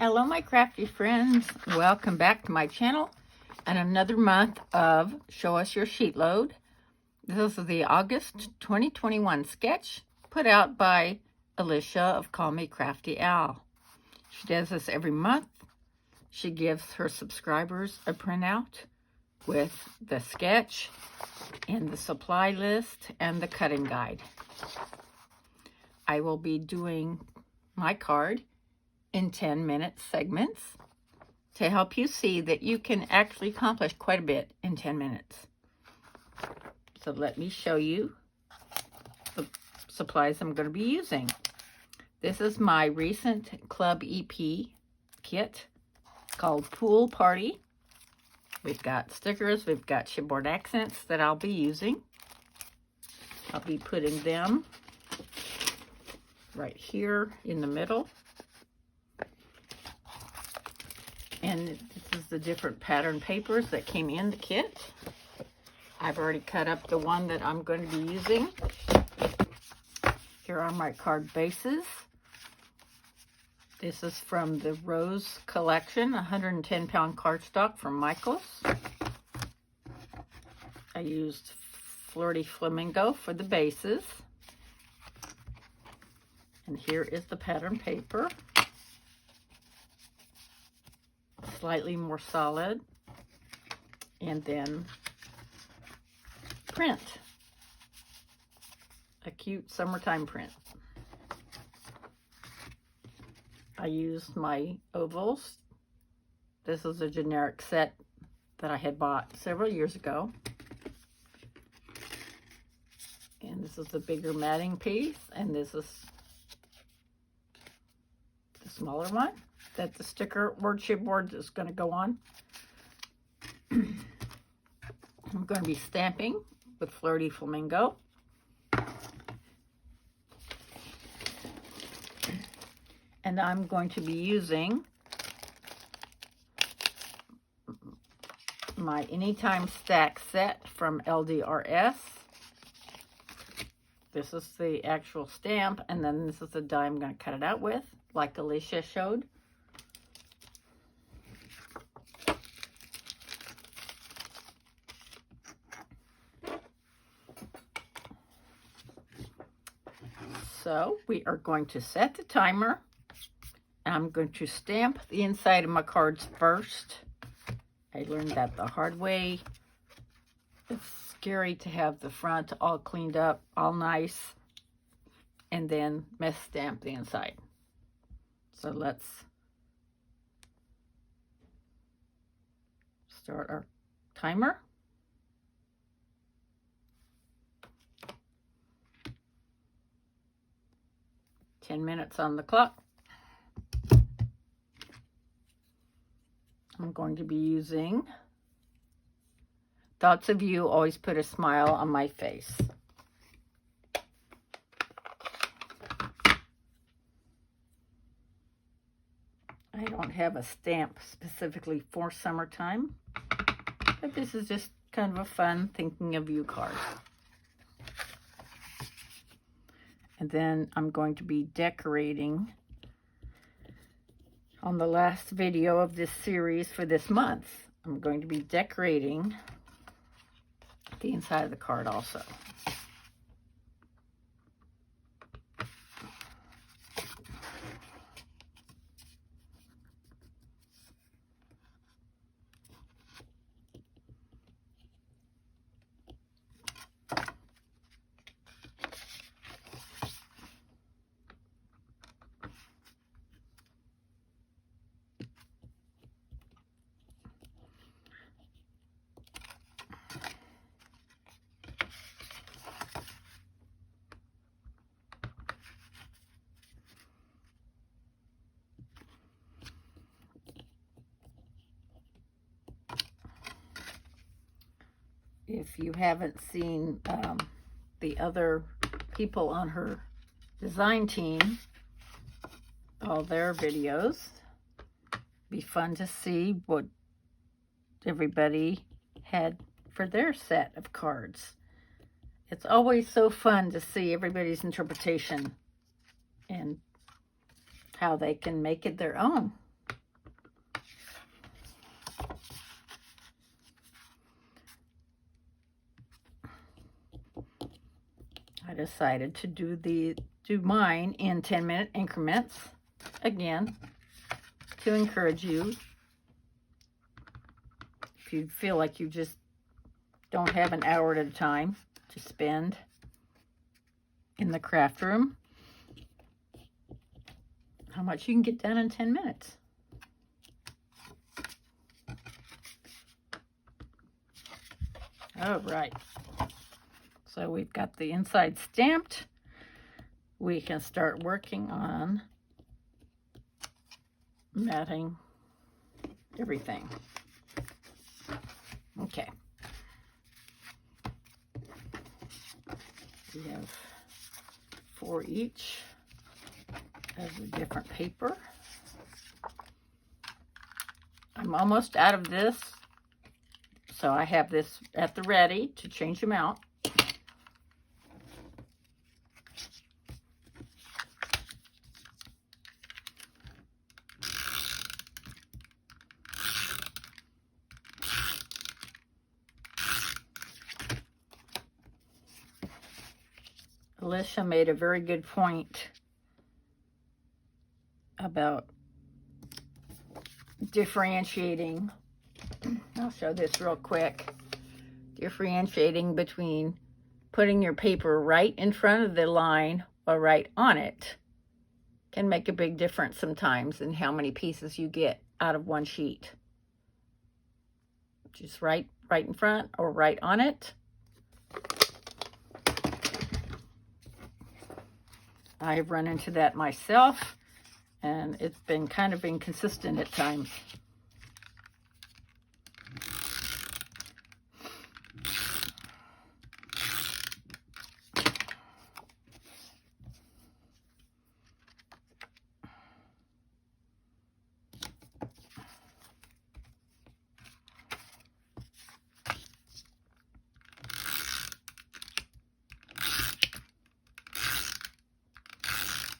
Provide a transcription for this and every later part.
Hello my crafty friends, welcome back to my channel and another month of Show Us Your Sheet Load. This is the August 2021 sketch put out by Alicia of Call Me Crafty Al. She does this every month. She gives her subscribers a printout with the sketch and the supply list and the cutting guide. I will be doing my card in 10-minute segments to help you see that you can actually accomplish quite a bit in 10 minutes. So let me show you the supplies I'm going to be using. This is my recent Club EP kit called Pool Party. We've got stickers, we've got chipboard accents that I'll be using. I'll be putting them right here in the middle. And this is the different pattern papers that came in the kit. I've already cut up the one that I'm going to be using. Here are my card bases. This is from the Rose collection, 110-pound cardstock from Michaels. I used Flirty Flamingo for the bases. And here is the pattern paper. Slightly more solid, and then print, a cute summertime print. I used my ovals. This is a generic set that I had bought several years ago, and this is the bigger matting piece, and this is the smaller one that the sticker word chipboard is going to go on. I'm going to be stamping with Flirty Flamingo. And I'm going to be using my Anytime Stack set from LDRS. This is the actual stamp, and then this is the die I'm going to cut it out with, like Alicia showed. So we are going to set the timer. I'm going to stamp the inside of my cards first. I learned that the hard way. It's scary to have the front all cleaned up, all nice, and then mess stamp the inside. So let's start our timer. 10 minutes on the clock. I'm going to be using Thoughts of You Always Put a Smile on My Face. I don't have a stamp specifically for summertime, but this is just kind of a fun thinking of you card. And then I'm going to be decorating on the last video of this series for this month. I'm going to be decorating the inside of the card also. If you haven't seen the other people on her design team, all their videos, be fun to see what everybody had for their set of cards. It's always so fun to see everybody's interpretation and how they can make it their own. I decided to do mine in 10-minute increments, again, to encourage you. If you feel like you just don't have an hour at a time to spend in the craft room, how much you can get done in 10 minutes. All right. So we've got the inside stamped. We can start working on matting everything. Okay. We have 4 each of a different paper. I'm almost out of this, so I have this at the ready to change them out. Alicia made a very good point about differentiating. I'll show this real quick. Differentiating between putting your paper right in front of the line or right on it can make a big difference sometimes in how many pieces you get out of one sheet. Just right in front or right on it. I have run into that myself, and it's been kind of inconsistent at times.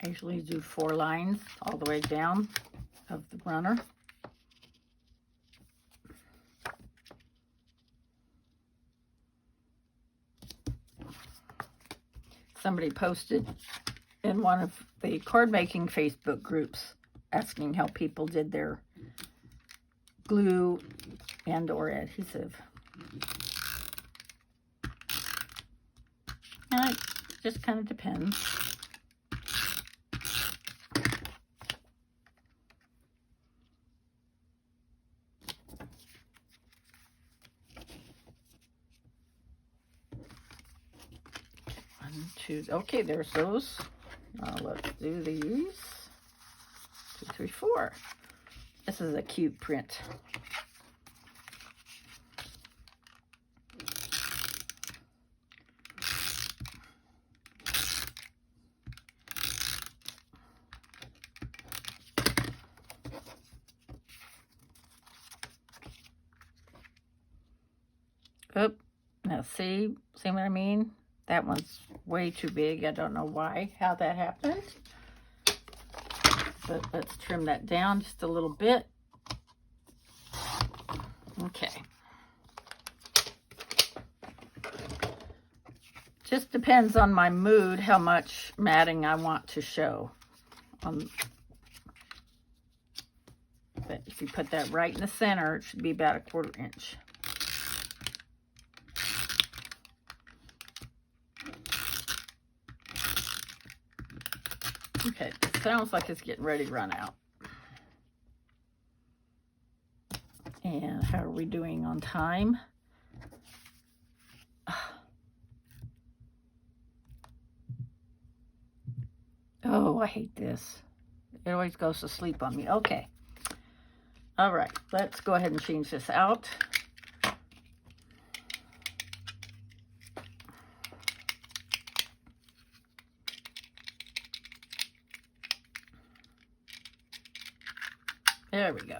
I usually do 4 lines all the way down of the runner. Somebody posted in one of the card making Facebook groups asking how people did their glue and or adhesive. And it just kind of depends. Okay, there's those. Now let's do these. 2, 3, 4. This is a cute print. Oh, now see what I mean? That one's way too big. I don't know how that happened. But let's trim that down just a little bit. Okay. Just depends on my mood how much matting I want to show. But if you put that right in the center, it should be about 1/4 inch. Okay, it sounds like it's getting ready to run out. And how are we doing on time? Oh, I hate this. It always goes to sleep on me. Okay. All right, let's go ahead and change this out. There we go.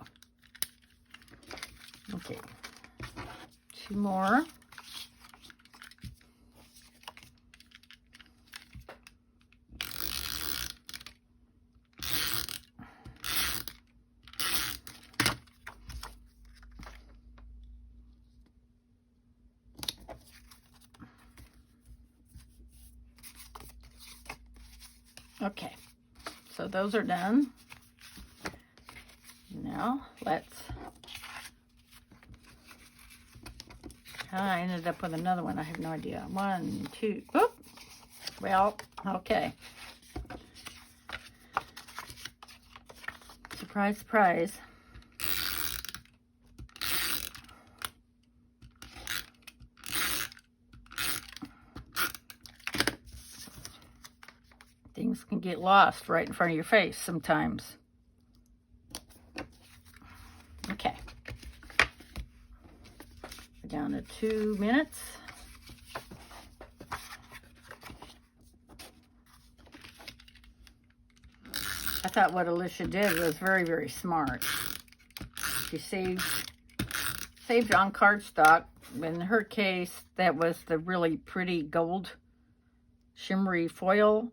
Okay. 2 more. Okay, so those are done. Now let's, I ended up with another one. I have no idea. 1, 2, whoop. Well, okay. Surprise, surprise. Things can get lost right in front of your face sometimes. Okay. We're down to 2 minutes. I thought what Alicia did was very, very smart. She saved on cardstock. In her case, that was the really pretty gold shimmery foil.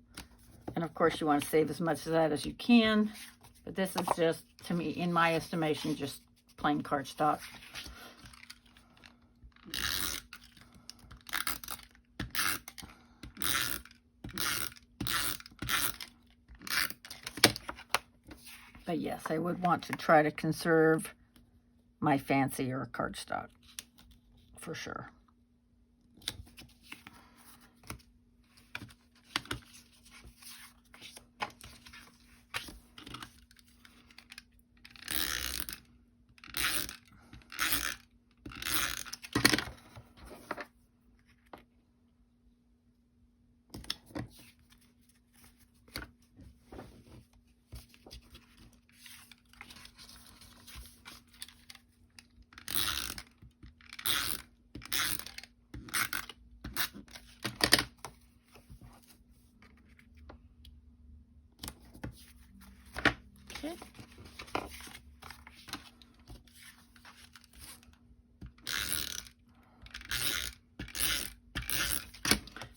And of course, you want to save as much of that as you can. But this is just, to me, in my estimation, just plain cardstock. But yes, I would want to try to conserve my fancier cardstock, for sure. Okay.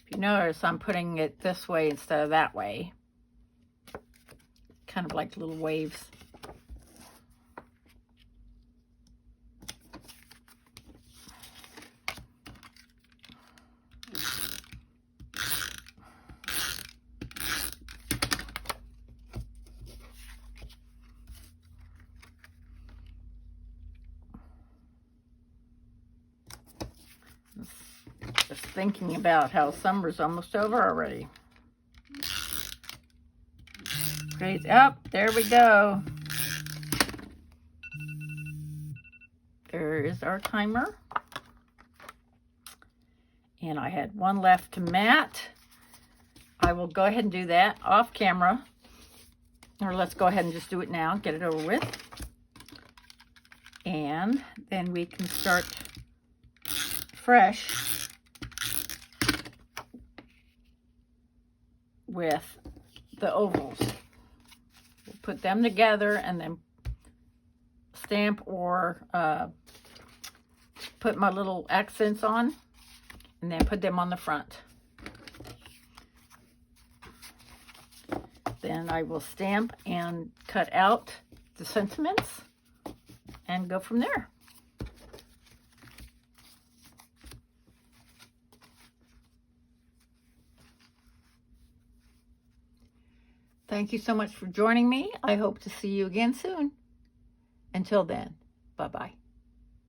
If you notice, I'm putting it this way instead of that way. Kind of like little waves. Just thinking about how summer's almost over already. Crazy. Oh, there we go. There is our timer. And I had one left to mat. I will go ahead and do that off camera. Or let's go ahead and just do it now, get it over with. And then we can start fresh with the ovals. We'll put them together and then stamp or put my little accents on and then put them on the front. Then I will stamp and cut out the sentiments and go from there. Thank you so much for joining me. I hope to see you again soon. Until then, bye-bye.